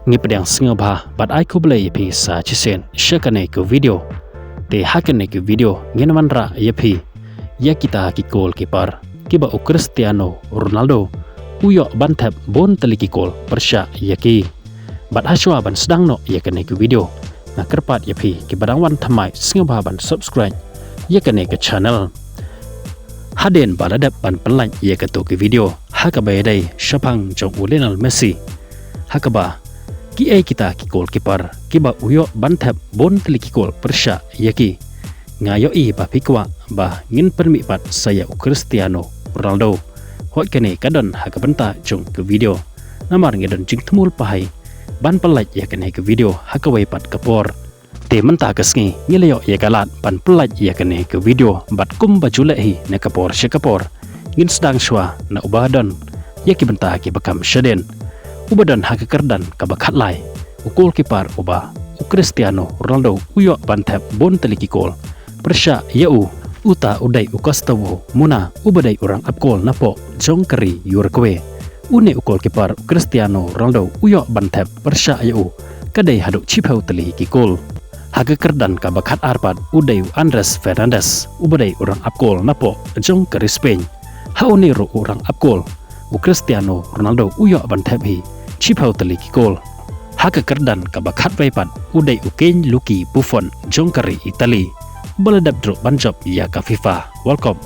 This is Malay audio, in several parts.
Ngi pedang singabha bat ai kublai pi sa chisen shakane ku video te hakane ku video ngenmanra yapi ya kita ki gol keeper kiba u Cristiano Ronaldo uyo bantap bon teliki gol persya yaki bat haswa ban sedang no yakane ku video na kerpat yapi ki badang wan thamai singabha ban subscribe yakane ke channel haden baladap ban pelan yakato ku video hakabai dai shapang jong Lionel Messi hakaba kita ki goalkeeper kiba uyo bantap bon teliki gol persya yaki ngayo i ba pikwa ba ngin permi pat saya u Cristiano Ronaldo hot kene kadon hakabenta jong ke video namar ngedon jing tumul pahai ban pelat ya kene ke video hakawai pat kapor te menta kesngi ngileyo ya galat ban pelat ya kene ke video bat kum bajule hi ne kapor syakapor ngin sedang shwa na ubadon yaki benta ki bakam shaden ubadan hakakardan kabakat lai ukul kipar uba u Cristiano Ronaldo uyo bantap bon teliki gol persya yau uta udai ukastawo muna ubadai orang apkol napo jongkari yurkwe une ukul kipar Cristiano Ronaldo uyo bantap persya yau kadai haduk chipau teliki gol hakakardan kabakat arpat udai Andres Fernandes ubadai orang apkol napo jongkari Spain hauni ru orang apkol u Cristiano Ronaldo uyo bantap hi chipau teliki gol hakakardan kabakat vaipat udai uken luki Buffon jongkari Itali baladap drop banjob ya ka FIFA World Cup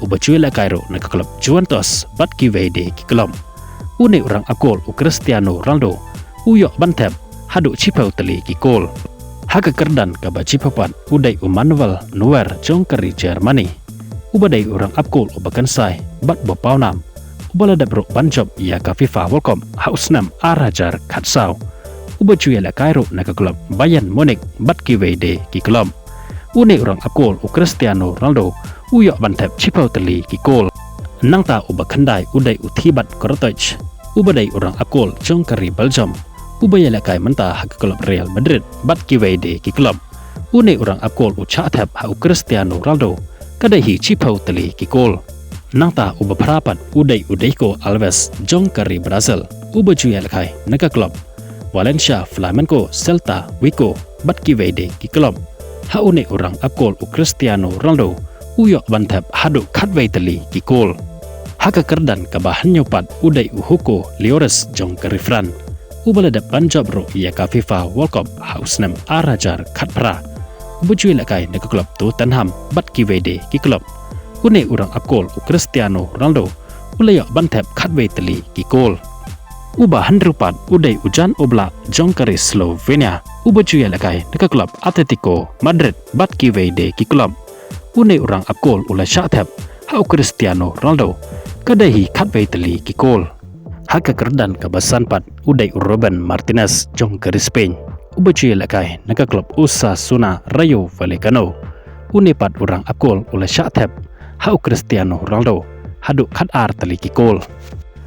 ubacuela Cairo na klub Juventus bat kiwede ki klub une orang akol u Cristiano Ronaldo uyo bantap hadu chipau teliki gol hakakardan kabachipapan udai Buffon Nuer jongkari Germany ubadai orang akol ubakansai bat bapaunam baladap ro banjob ya ka FIFA World Cup hausnam arajar khatsau ubacuela Cairo na klub Bayern Munich bat kiwede ki klub une orang akol u Cristiano Ronaldo uyo bantap chipau teli ki gol nangta ubakhandai udai uthibat Cortois ubadai orang akol jongkari Belgium ubayela kai menta hak klub Real Madrid bat kiwede ki klub une orang akol u thep ha u Cristiano Ronaldo kadai hi chipau teli ki gol nangta ubaparapat udai Alves jongkari Brazil ubajuya lakai naga klub Valencia Flamengo Celta Vigo bat kiwede ki klub haune orang akol u Cristiano Ronaldo uyo bantap hadu khatwai teli ki gol hakakardan kabahanyo pat udai uhuko Liores jongkari Fran ubaladap banjob ro ya ka FIFA World Cup hausnam arajar khatpra ubajuya lakai naga klub Tottenham bat kiwede ki klub une orang akol u Cristiano Ronaldo ulayo bantap khatwai teli ki gol uba handrupat udai ujan obla jongkari Slovenia ubajuya lakai naga klub Atletico Madrid bat kiwede ki klub une orang akol ula thep ha u Cristiano Ronaldo kadai khatwai teli ki gol hakakardan kabasan pat udai Ruben Martinez jongkari Spain ubajuya lakai naga klub Osasuna Rayo Vallecano une pat orang akol ula thep ha u Cristiano Ronaldo hadu khatar teli ki gol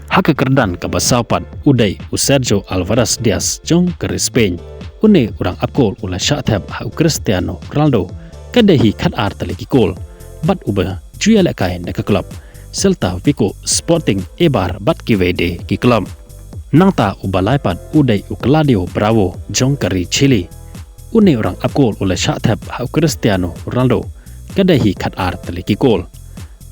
hakakardan kabasapat udai u Sergio Alvarez Diaz jongkari Spain une orang akol ula thep ha u Cristiano Ronaldo kadai khatar teli ki gol bat uba juya lakai naga klub Celta Vigo Sporting Eibar bat kiwede ki klub nangta uba laipat udai u Claudio Bravo jongkari Chile une orang akol ula thep ha u Cristiano Ronaldo kadai khatar teli ki gol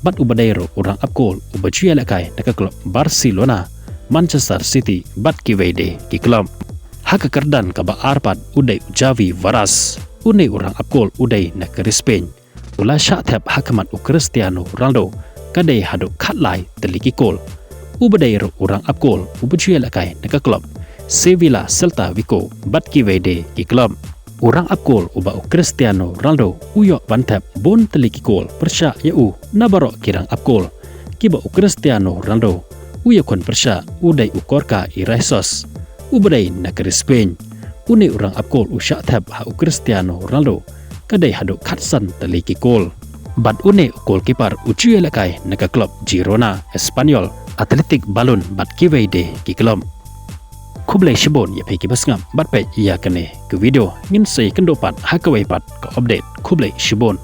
bat ubadairo orang akol ubajuya lakai naga klub Barcelona Manchester City bat kiwede ki klub hakakardan kaba arpat udai Javi Varas une orang akol udai negeri Spain ula thep hakamat u Cristiano Ronaldo kadai hadu khatlai teli ki gol ubadairo orang akol ubajuya lakai naga klub Sevilla Celta Vigo bat kiwede ki klub orang akol uba u Cristiano Ronaldo uyo bantap bon teliki gol persya yau nabaro kirang akol kiba u Cristiano Ronaldo uyo kon persya udai u Cortois Irasos ubadai negeri Spain une orang akol u thep ha u Cristiano Ronaldo kadai hadu khatsan teliki gol bat une goalkeeper ujuya lakai naga klub Girona Espanyol Athletic Balon bat kiwede ki klub kublai shibon ya peki basngam bat pe ya kane ke video ngin sei kendopat hakawai pat ka update kublai shibon